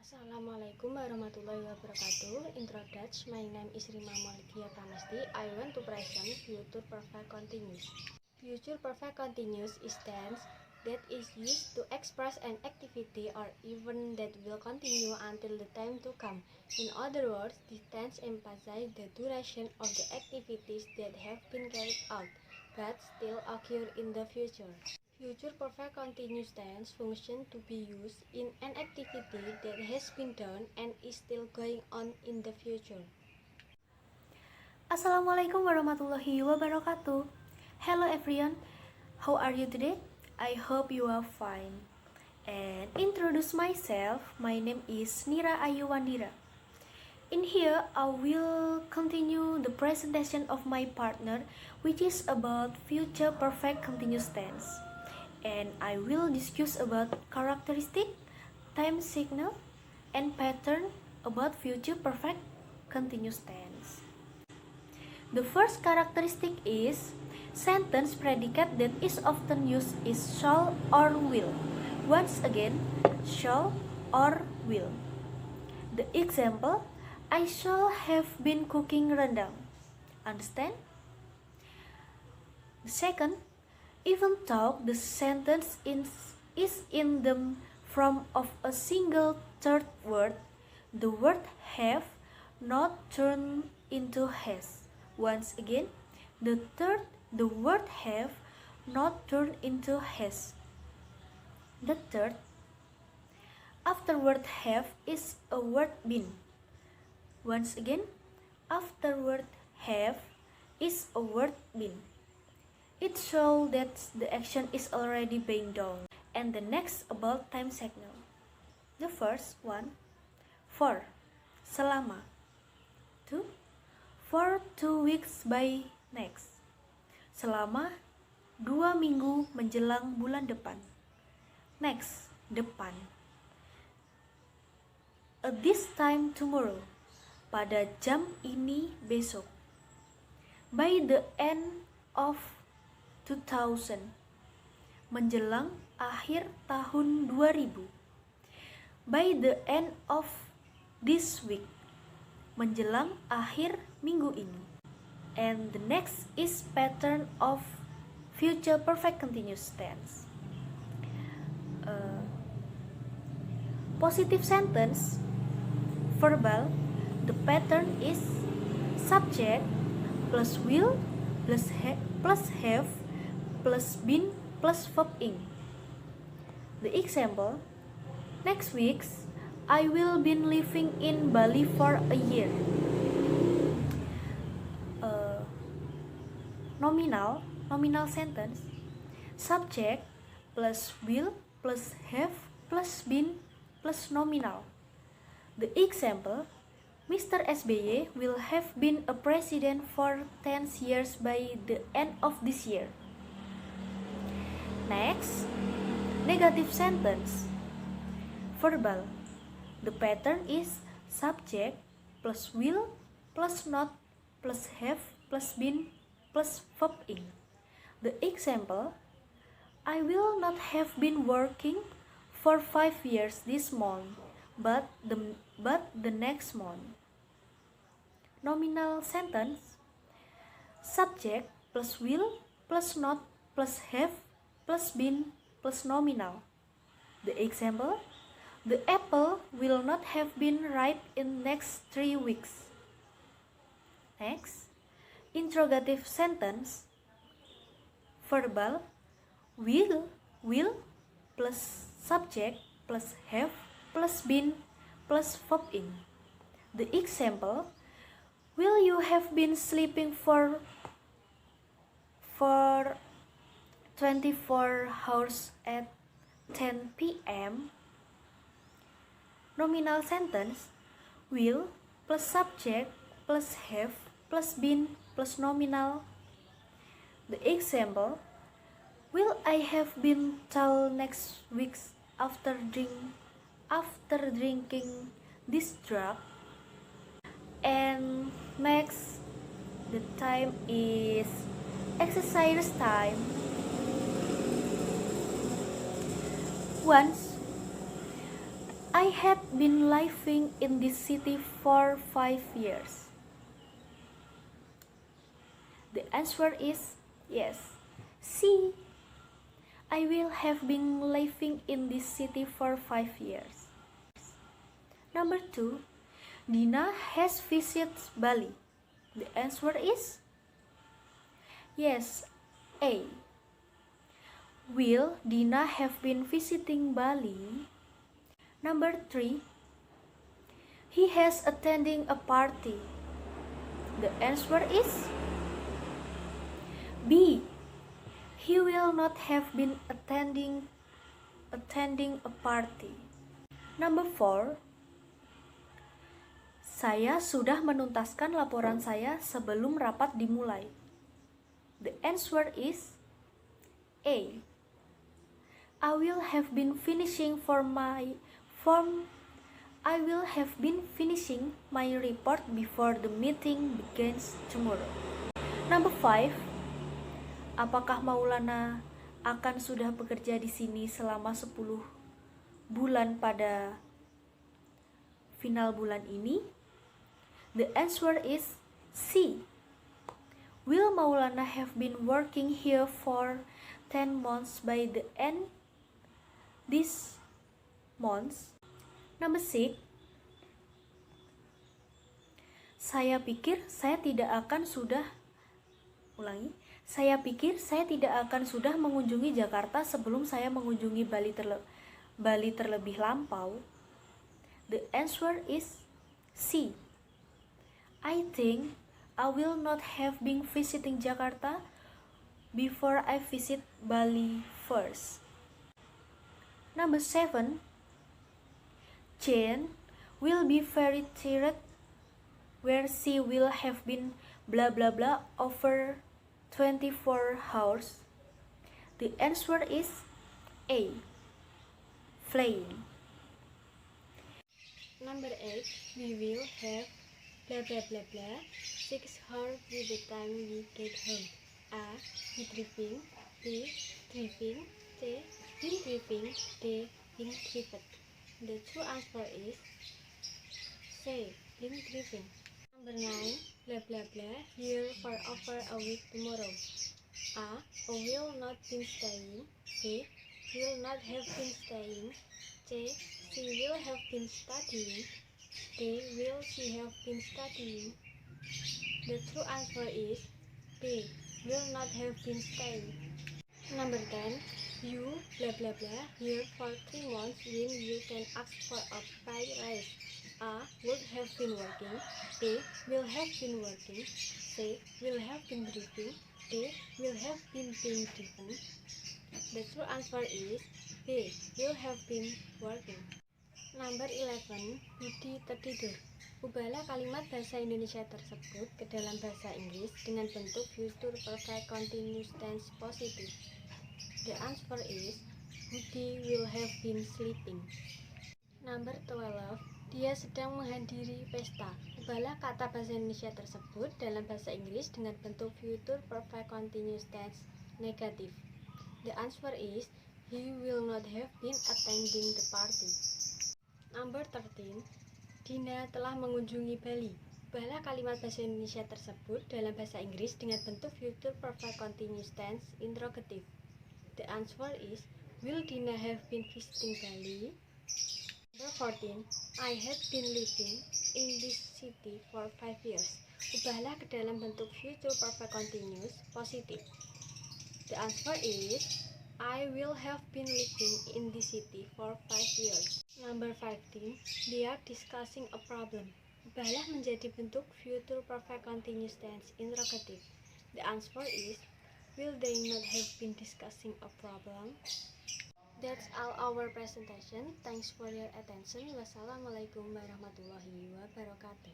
Assalamualaikum warahmatullahi wabarakatuh. Introduction. My name is Rima Maulidia Pramesti. I want to present future perfect continuous. Future perfect continuous is tense that is used to express an activity or event that will continue until the time to come. In other words, this tense emphasizes the duration of the activities that have been carried out but still occur in the future. Future perfect continuous tense function to be used in an activity that has been done and is still going on in the future. Assalamualaikum warahmatullahi wabarakatuh. Hello everyone, how are you today? I hope you are fine. And introduce myself, my name is Nira Ayuwandira. In here, I will continue the presentation of my partner, which is about future perfect continuous tense. And I will discuss about characteristic, time signal, and pattern about future perfect continuous tense. The first characteristic is sentence predicate that is often used is shall or will. Once again, shall or will. The example, I shall have been cooking rendang. Understand? The second, even though the sentence is in the form of a single third word, the word have not turned into has. Once again, the word have not turned into has. The third, after word have is a word been. Once again, after word have is a word been. It shows that the action is already being done. And the next about time signal. The first one, for, selama. 2, for 2 weeks by next. Selama 2 minggu menjelang bulan depan. Next, depan. At this time tomorrow. Pada jam ini besok. By the end of 2000. Menjelang akhir tahun 2000. By the end of this week. Menjelang akhir minggu ini. And the next is pattern of future perfect continuous tense. Positive sentence, verbal, the pattern is subject plus will plus have plus been plus verb ing. The example, next week I will be living in Bali for a year. Nominal sentence, subject plus will plus have plus been plus nominal. The example, Mr. SBY will have been a president for 10 years by the end of this year. Next, negative sentence, verbal. The pattern is subject plus will plus not plus have plus been plus verb ing. The example, I will not have been working for 5 years this month, but the next month. Nominal sentence, subject plus will plus not plus have plus been plus nominal. The example, the apple will not have been ripe in next 3 weeks. Next, interrogative sentence, verbal, will plus subject plus have plus been plus verb ing. The example, will you have been sleeping for 24 hours at 10 p.m. Nominal sentence, will plus subject plus have plus been plus nominal. The example, will I have been till next week after drinking this drug? And next, the time is exercise time. Once I had been living in this city for 5 years. The answer is yes. See, I will have been living in this city for 5 years. Number 2, Dina has visited Bali. The answer is yes. A. Will Dina have been visiting Bali? Number 3, he has attending a party. The answer is B. He will not have been attending a party. Number 4, saya sudah menuntaskan laporan saya sebelum rapat dimulai. The answer is A. I will have been finishing my report before the meeting begins tomorrow. Number 5, apakah Maulana akan sudah bekerja di sini selama 10 bulan pada final bulan ini? The answer is C. Will Maulana have been working here for 10 months by the end this month? Number 6, saya pikir saya tidak akan sudah mengunjungi Jakarta sebelum saya mengunjungi Bali terlebih lampau. The answer is C. I think I will not have been visiting Jakarta before I visit Bali first. Number 7, Jane will be very tired where she will have been blah blah blah over 24 hours. The answer is A. Flying. Number 8, we will have blah blah blah blah 6 hours by the time we get home. A. Be driving. B. Driving. C. Been driving. D. Being driven. The true answer is C. Being driven. Number 9, blah blah blah here for over a week tomorrow. A. Will not been staying. B. Will not have been staying. C. She will have been studying. D. Will she have been studying? The true answer is B. Will not have been staying. Number 10, you blah blah blah here for 3 months when you can ask for a pay raise. A. Would have been working. B. Will have been working. C. Will have been driving. D. Will have been being driven. The true answer is B. Will have been working. Number 11, Budi tertidur. Ubahlah kalimat bahasa Indonesia tersebut ke dalam bahasa Inggris dengan bentuk future perfect continuous tense positif. The answer is Budi will have been sleeping. Number 12, dia sedang menghadiri pesta. Ubahlah kata bahasa Indonesia tersebut dalam bahasa Inggris dengan bentuk future perfect continuous tense negatif. The answer is he will not have been attending the party. Number 13, Dina telah mengunjungi Bali. Ubahlah kalimat bahasa Indonesia tersebut dalam bahasa Inggris dengan bentuk future perfect continuous tense interrogative. The answer is will Dina have been visiting Bali? Number 14, I had been living in this city for 5 years. Ubahlah ke dalam bentuk future perfect continuous positif. The answer is I will have been living in this city for 5 years. Number 15, they are discussing a problem. Ubahlah menjadi bentuk future perfect continuous tense interrogative. The answer is will they not have been discussing a problem? That's all our presentation. Thanks for your attention. Wassalamualaikum warahmatullahi wabarakatuh.